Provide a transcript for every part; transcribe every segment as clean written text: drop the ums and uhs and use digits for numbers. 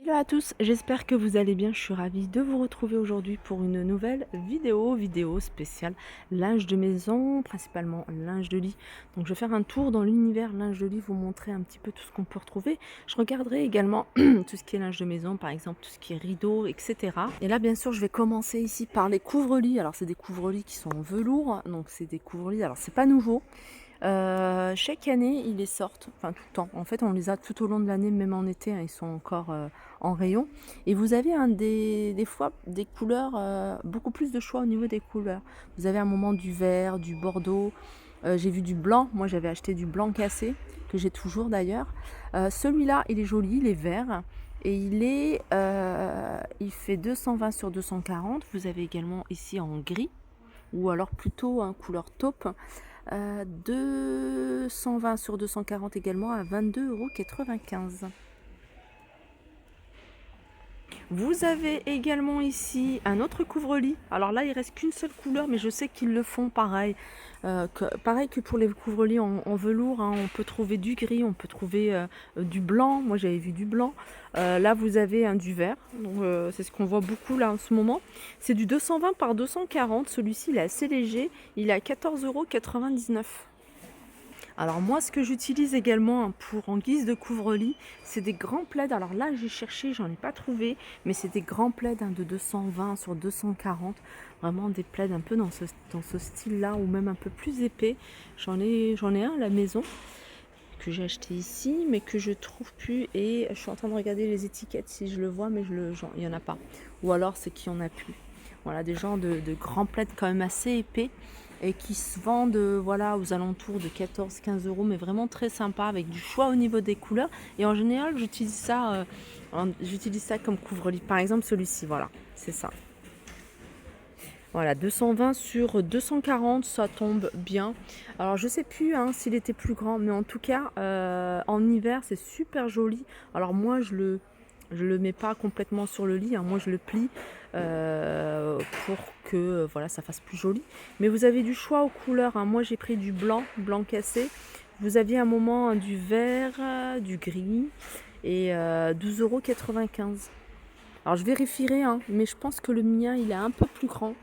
Hello à tous, j'espère que vous allez bien. Je suis ravie de vous retrouver aujourd'hui pour une nouvelle vidéo spéciale linge de maison, principalement linge de lit. Donc je vais faire un tour dans l'univers linge de lit, vous montrer un petit peu tout ce qu'on peut retrouver. Je regarderai également tout ce qui est linge de maison, par exemple tout ce qui est rideaux, etc. Et là bien sûr je vais commencer ici par les couvre-lits. Alors c'est des couvre-lits qui sont en velours, donc c'est des couvre-lits, alors c'est pas nouveau. Chaque année, ils les sortent, enfin tout le temps. En fait, on les a tout au long de l'année, même en été, hein, ils sont encore en rayon. Et vous avez des fois des couleurs, beaucoup plus de choix au niveau des couleurs. Vous avez un moment du vert, du bordeaux. J'ai vu du blanc. Moi, j'avais acheté du blanc cassé, que j'ai toujours d'ailleurs. Celui-là, il est joli, il est vert. Et il fait 220 sur 240. Vous avez également ici en gris, ou alors plutôt en couleur taupe. 220 sur 240 également à 22,95 €. Vous avez également ici un autre couvre-lit. Alors là, il reste qu'une seule couleur, mais je sais qu'ils le font pareil. Pareil que pour les couvre-lits en velours, hein, on peut trouver du gris, on peut trouver du blanc. Moi, j'avais vu du blanc. Là, vous avez un du vert. C'est ce qu'on voit beaucoup là en ce moment. C'est du 220 par 240. Celui-ci, il est assez léger. Il est à 14,99 €. Alors moi, ce que j'utilise également, hein, pour en guise de couvre-lit, c'est des grands plaids. Alors là, j'ai cherché, j'en ai pas trouvé, mais c'est des grands plaids, hein, de 220 sur 240. Vraiment des plaids un peu dans ce style-là, ou même un peu plus épais. J'en ai un à la maison que j'ai acheté ici, mais que je trouve plus. Et je suis en train de regarder les étiquettes si je le vois, mais il y en a pas. Ou alors c'est qu'il y en a plus. Voilà, des genres de grands plaids quand même assez épais et qui se vendent, voilà, aux alentours de 14-15 €, mais vraiment très sympa, avec du choix au niveau des couleurs. Et en général, j'utilise ça comme couvre-lit. Par exemple, celui-ci, voilà, c'est ça. Voilà, 220 sur 240, ça tombe bien. Alors je sais plus, hein, s'il était plus grand, mais en tout cas, en hiver, c'est super joli. Alors moi, je le mets pas complètement sur le lit, hein. Moi je le plie, pour que, voilà, ça fasse plus joli. Mais vous avez du choix aux couleurs, hein. Moi j'ai pris du blanc, blanc cassé. Vous aviez un moment, du vert, du gris, et 12,95 €. Alors je vérifierai, hein, mais je pense que le mien il est un peu plus grand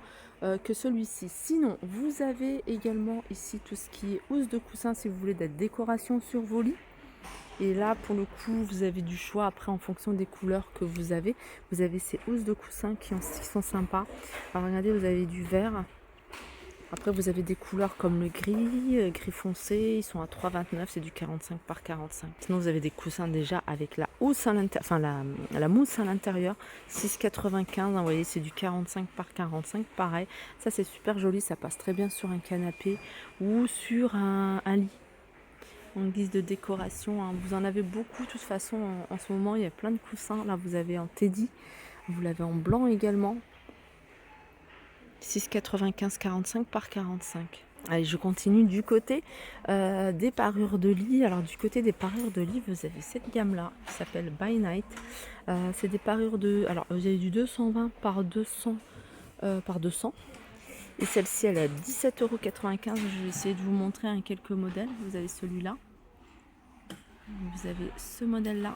que celui-ci. Sinon, vous avez également ici tout ce qui est housse de coussin, si vous voulez, de la décoration sur vos lits. Et là, pour le coup, vous avez du choix après en fonction des couleurs que vous avez. Vous avez ces housses de coussin qui sont sympas. Alors regardez, vous avez du vert. Après, vous avez des couleurs comme le gris, gris foncé. Ils sont à 3,29 €, c'est du 45 par 45. Sinon, vous avez des coussins déjà avec la housse à l'intérieur, enfin la mousse à l'intérieur, 6,95 €. Vous voyez, c'est du 45 par 45. Pareil, ça c'est super joli. Ça passe très bien sur un canapé ou sur un lit en guise de décoration, hein. Vous en avez beaucoup de toute façon en ce moment. Il y a plein de coussins. Là, vous avez en teddy. Vous l'avez en blanc également. 6,95 45 par 45. Allez, je continue du côté des parures de lit. Alors du côté des parures de lit, vous avez cette gamme-là qui s'appelle By Night. C'est des parures de... Alors vous avez du 220 par 200 par 200. Et celle-ci, elle est à 17,95 €. Je vais essayer de vous montrer quelques modèles. Vous avez celui-là. Vous avez ce modèle-là.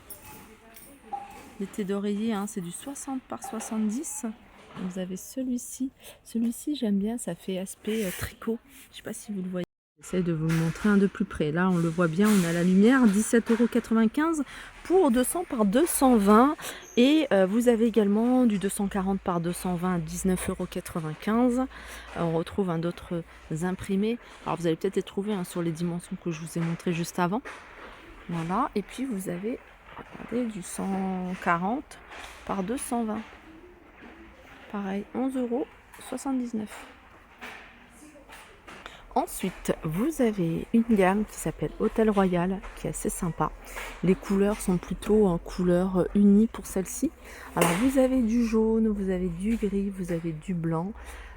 L'été d'oreiller, hein, c'est du 60 par 70. Vous avez celui-ci. Celui-ci, j'aime bien, ça fait aspect tricot. Je ne sais pas si vous le voyez. J'essaie de vous le montrer un de plus près. Là, on le voit bien, on a la lumière. 17,95 € pour 200 par 220. Et vous avez également du 240 par 220 à 19,95 €. On retrouve d'autres imprimés. Alors, vous allez peut-être les trouver, hein, sur les dimensions que je vous ai montrées juste avant. Voilà. Et puis, vous avez... Regardez, du 140 par 220. Pareil, 11,79 €. Ensuite, vous avez une gamme qui s'appelle Hôtel Royal, qui est assez sympa. Les couleurs sont plutôt en couleur unie pour celle-ci. Alors, vous avez du jaune, vous avez du gris, vous avez du blanc.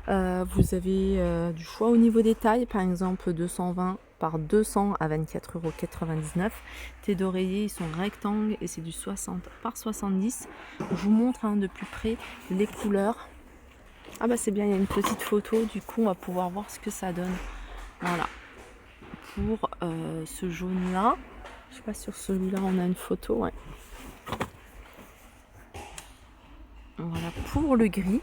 Vous avez du choix au niveau des tailles, par exemple 220 par 200 à 24,99 €. Tes d'oreiller, ils sont rectangles et c'est du 60 par 70. Je vous montre, hein, de plus près les couleurs. Ah bah c'est bien, il y a une petite photo, du coup on va pouvoir voir ce que ça donne. Voilà, pour ce jaune là. Je sais pas, sur celui-là on a une photo, ouais. Voilà pour le gris.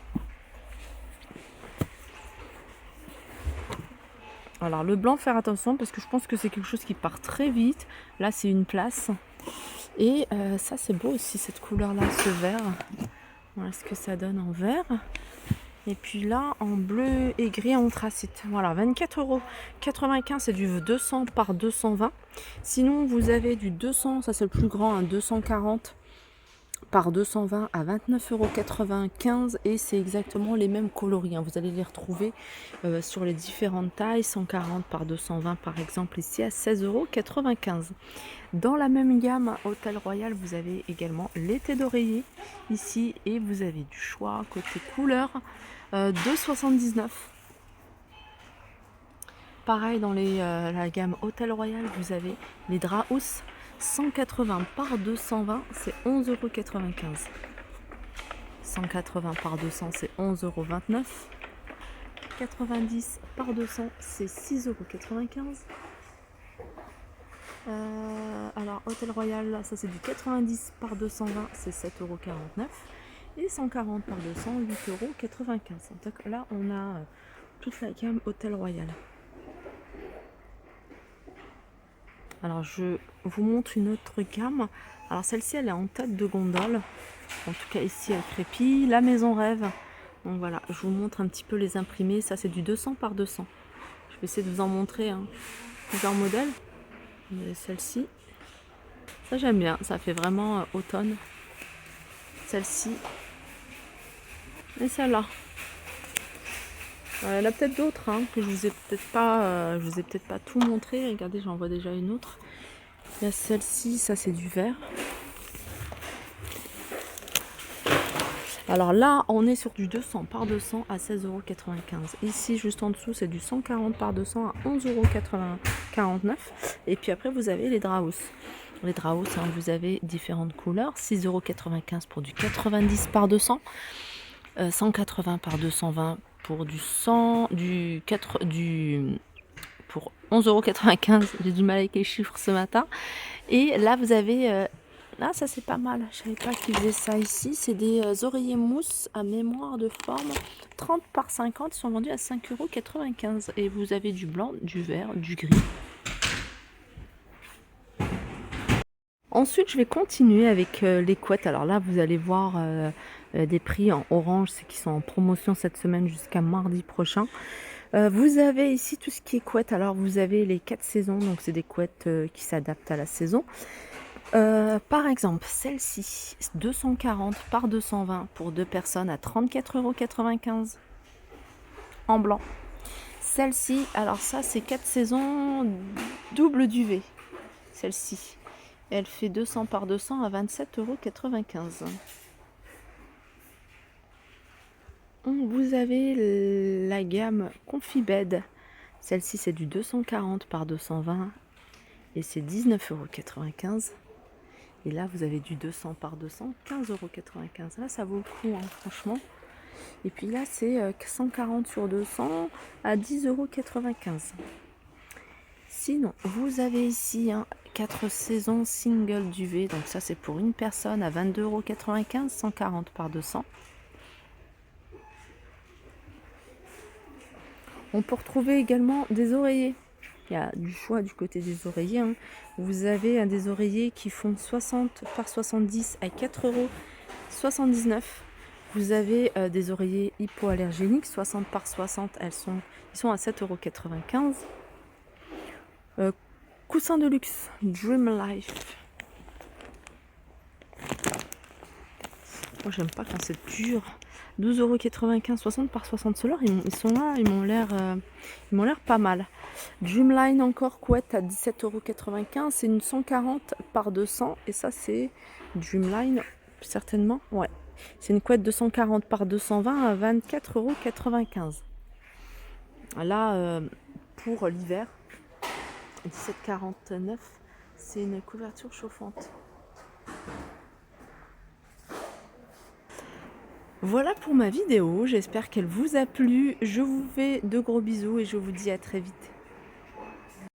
Alors le blanc, faire attention parce que je pense que c'est quelque chose qui part très vite. Là c'est une place. Et ça c'est beau aussi cette couleur là, ce vert. Voilà ce que ça donne en vert. Et puis là en bleu et gris anthracite. Voilà, 24,95 €, c'est du 200 par 220. Sinon vous avez du 200, ça c'est le plus grand, un 240 par 220 à 29,95 € et c'est exactement les mêmes coloris, hein. Vous allez les retrouver sur les différentes tailles, 140 par 220 par exemple ici à 16,95 €. Dans la même gamme Hôtel Royal, vous avez également l'été d'oreiller ici et vous avez du choix côté couleur, 2,79 €. Pareil dans la gamme Hôtel Royal, vous avez les draps housses 180 par 220, c'est 11,95 €. 180 par 200, c'est 11,29 €. 90 par 200, c'est 6,95 €. Alors Hôtel Royal, ça c'est du 90 par 220, c'est 7,49 €. Et 140 par 200, 8,95 €. Donc là, on a toute la gamme Hôtel Royal. Alors je vous montre une autre gamme. Alors celle-ci elle est en tête de gondole. En tout cas ici elle crépille. La maison rêve. Donc voilà, je vous montre un petit peu les imprimés. Ça c'est du 200 par 200. Je vais essayer de vous en montrer plusieurs modèles. Celle-ci. Ça j'aime bien. Ça fait vraiment automne. Celle-ci. Et celle-là. Il y en a peut-être d'autres que je vous ai peut-être pas tout montré. Regardez, j'en vois déjà une autre. Il y a celle-ci, ça c'est du vert. Alors là, on est sur du 200 par 200 à 16,95 €. Ici, juste en dessous, c'est du 140 par 200 à 11,49 €. Et puis après, vous avez les draps housses. Les draps housses, vous avez différentes couleurs. 6,95 € pour du 90 par 200. 180 par 220 pour du 100, pour 11,95 €. J'ai du mal avec les chiffres ce matin. Et là, vous avez... là, ça c'est pas mal. Je savais pas qu'ils faisaient ça ici. C'est des oreillers mousse à mémoire de forme. 30 par 50. Ils sont vendus à 5,95 €. Et vous avez du blanc, du vert, du gris. Ensuite, je vais continuer avec les couettes. Alors là, vous allez voir des prix en orange, c'est qui sont en promotion cette semaine jusqu'à mardi prochain. Vous avez ici tout ce qui est couette. Alors vous avez les 4 saisons, donc c'est des couettes qui s'adaptent à la saison. Par exemple, celle-ci, 240 par 220 pour 2 personnes à 34,95 € en blanc. Celle-ci, alors ça c'est 4 saisons double duvet. Celle-ci, elle fait 200 par 200 à 27,95 €. Vous avez la gamme Confibed. Celle-ci c'est du 240 par 220 et c'est 19,95 €. Et là vous avez du 200 par 200, 15,95 €. Là ça vaut le coup franchement. Et puis là c'est 140 sur 200 à 10,95 €. Sinon vous avez ici 4 saisons single duvet. Donc ça c'est pour une personne à 22,95 €, 140 par 200. On peut retrouver également des oreillers. Il y a du choix du côté des oreillers. Vous avez des oreillers qui font 60 par 70 à 4,79 €. Vous avez des oreillers hypoallergéniques, 60 par 60, ils sont à 7,95 €. Coussin de luxe, Dream Life. Moi j'aime pas quand c'est dur. 12,95 €, 60 par 60. Ceux-là, ils sont là, ils m'ont l'air pas mal. Dreamline encore, couette à 17,95 €. C'est une 140 par 200. Et ça, c'est Dreamline, certainement. Ouais. C'est une couette de 140 par 220 à 24,95 €. Là, pour l'hiver, 17,49 €, c'est une couverture chauffante. Voilà pour ma vidéo, j'espère qu'elle vous a plu. Je vous fais de gros bisous et je vous dis à très vite.